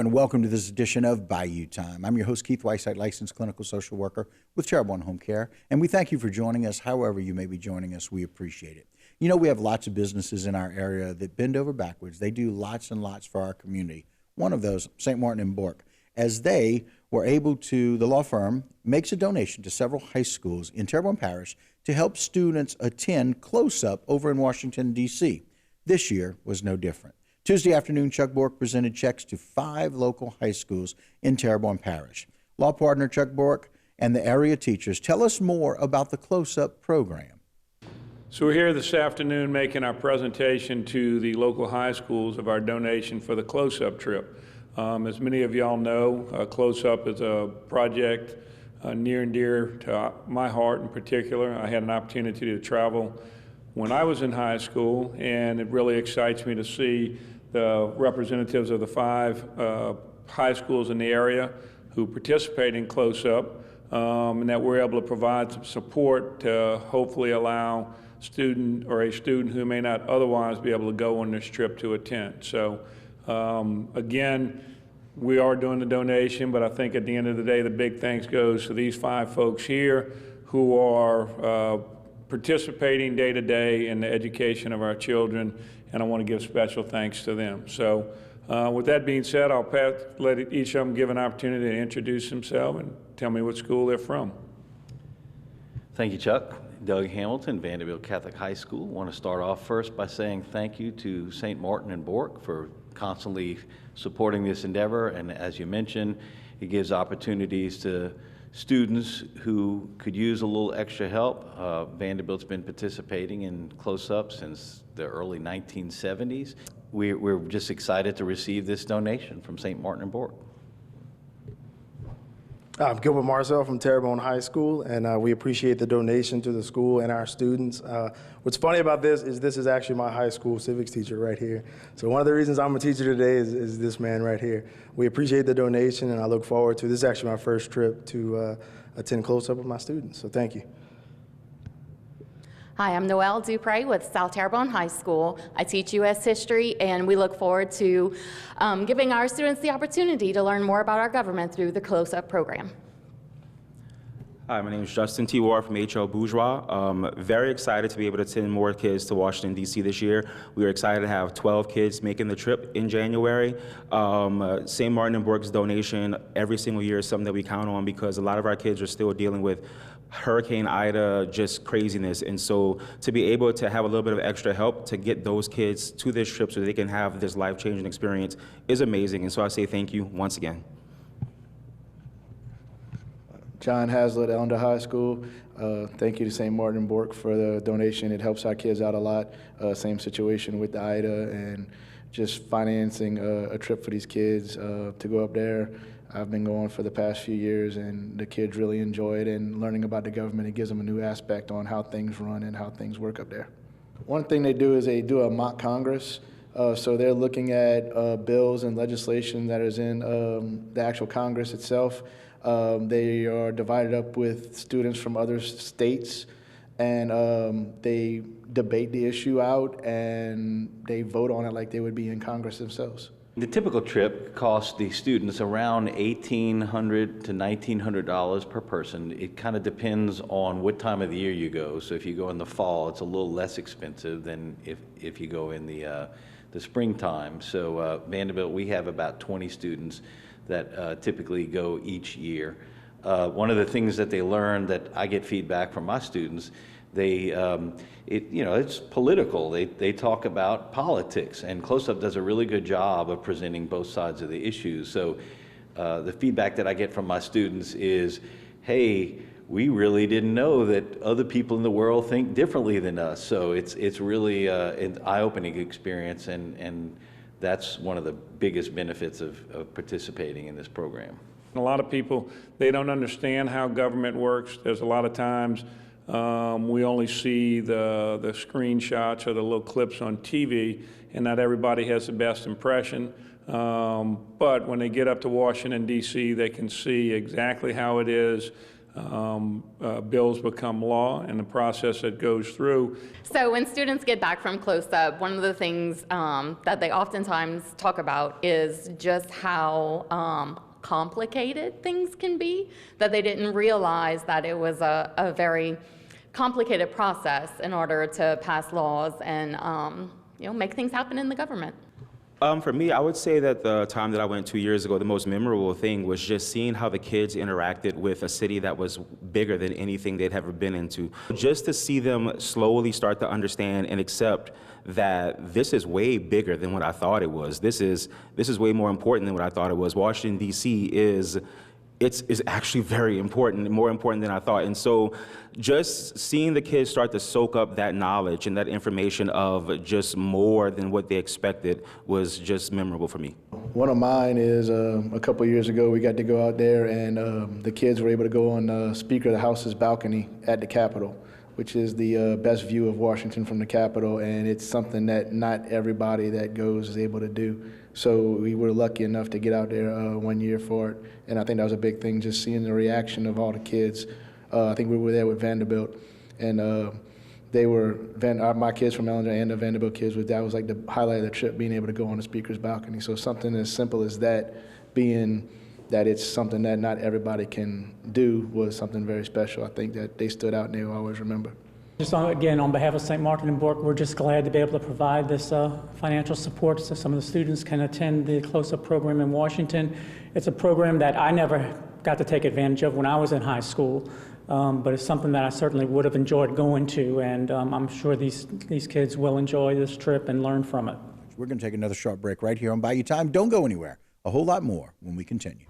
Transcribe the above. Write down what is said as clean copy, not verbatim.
and welcome to this edition of Bayou Time. I'm your host, Keith Whiteside, licensed clinical social worker with Charitable and Home Care, and we thank you for joining us. However you may be joining us, we appreciate it. You know, we have lots of businesses in our area that bend over backwards. They do lots and lots for our community. One of those, St. Martin and Bourque, as they were able to, the law firm makes a donation to several high schools in Terrebonne Parish to help students attend Close-Up over in Washington, D.C. This year was no different. Tuesday afternoon, Chuck Bourque presented checks to 5 local high schools in Terrebonne Parish. Law partner Chuck Bourque and the area teachers tell us more about the Close-Up program. So we're here this afternoon making our presentation to the local high schools of our donation for the Close-Up trip. As many of y'all know, Close-Up is a project near and dear to my heart in particular. I had an opportunity to travel when I was in high school, and it really excites me to see the representatives of the 5 high schools in the area who participate in Close-Up, and that we're able to provide some support to hopefully allow a student who may not otherwise be able to go on this trip to attend. So again, we are doing the donation, but I think at the end of the day, the big thanks goes to these 5 folks here who are participating day to day in the education of our children, and I want to give special thanks to them. So with that being said, I'll let each of them give an opportunity to introduce themselves and tell me what school they're from. Thank you, Chuck. Doug Hamilton, Vanderbilt Catholic High School. I want to start off first by saying thank you to St. Martin and Bourque for constantly supporting this endeavor, and as you mentioned, it gives opportunities to students who could use a little extra help. Vanderbilt's been participating in Close-Up since the early 1970s. We're just excited to receive this donation from St. Martin and Bourque. I'm Gilbert Marcel from Terrebonne High School, and we appreciate the donation to the school and our students. What's funny about this is actually my high school civics teacher right here. So one of the reasons I'm a teacher today is this man right here. We appreciate the donation, and I look forward to, this is actually my first trip to attend Close-Up with my students, so thank you. Hi, I'm Noelle Dupre with South Terrebonne High School. I teach U.S. history, and we look forward to giving our students the opportunity to learn more about our government through the Close-Up program. Hi, my name is Justin T. Ward from H.L. Bourgeois. Very excited to be able to send more kids to Washington, D.C. this year. We are excited to have 12 kids making the trip in January. St. Martin and Bourque's donation every single year is something that we count on because a lot of our kids are still dealing with Hurricane Ida, just craziness. And so to be able to have a little bit of extra help to get those kids to this trip so they can have this life-changing experience is amazing. And so I say thank you once again. John Haslett, Ellender High School. Thank you to St. Martin and Bourque for the donation. It helps our kids out a lot. Same situation with the Ida and just financing a trip for these kids to go up there. I've been going for the past few years, and the kids really enjoy it, and learning about the government, it gives them a new aspect on how things run and how things work up there. One thing they do is they do a mock Congress. So they're looking at bills and legislation that is in the actual Congress itself. They are divided up with students from other states, and they debate the issue out, and they vote on it like they would be in Congress themselves. The typical trip costs the students around $1,800 to $1,900 per person. It kind of depends on what time of the year you go. So if you go in the fall, it's a little less expensive than if you go in the springtime. So Vanderbilt, we have about 20 students that typically go each year. One of the things that they learn that I get feedback from my students, it's political. They talk about politics, and Close-Up does a really good job of presenting both sides of the issues. So the feedback that I get from my students is, hey, we really didn't know that other people in the world think differently than us. So it's really an eye-opening experience, and that's one of the biggest benefits of participating in this program. A lot of people, they don't understand how government works. There's a lot of times we only see the screenshots or the little clips on TV, and not everybody has the best impression. But when they get up to Washington, D.C., they can see exactly how it is. bills become law and the process that goes through. So when students get back from close-up, one of the things that they oftentimes talk about is just how complicated things can be, that they didn't realize that it was a very complicated process in order to pass laws and make things happen in the government. For me, I would say that the time that I went 2 years ago, the most memorable thing was just seeing how the kids interacted with a city that was bigger than anything they'd ever been into. Just to see them slowly start to understand and accept that this is way bigger than what I thought it was. This is way more important than what I thought it was. Washington, D.C. is actually very important, more important than I thought. And so just seeing the kids start to soak up that knowledge and that information of just more than what they expected was just memorable for me. One of mine is a couple years ago, we got to go out there and the kids were able to go on the Speaker of the House's balcony at the Capitol, which is the best view of Washington from the Capitol, and it's something that not everybody that goes is able to do. So we were lucky enough to get out there 1 year for it, and I think that was a big thing, just seeing the reaction of all the kids. I think we were there with Vanderbilt, and my kids from Ellinger and the Vanderbilt kids, that was like the highlight of the trip, being able to go on the Speaker's balcony. So something as simple as that, being that it's something that not everybody can do, was something very special. I think that they stood out and they will always remember. Just again, on behalf of St. Martin and Bourque, we're just glad to be able to provide this financial support so some of the students can attend the close-up program in Washington. It's a program that I never got to take advantage of when I was in high school, but it's something that I certainly would have enjoyed going to, and I'm sure these kids will enjoy this trip and learn from it. We're going to take another short break right here on Bayou Time. Don't go anywhere. A whole lot more when we continue.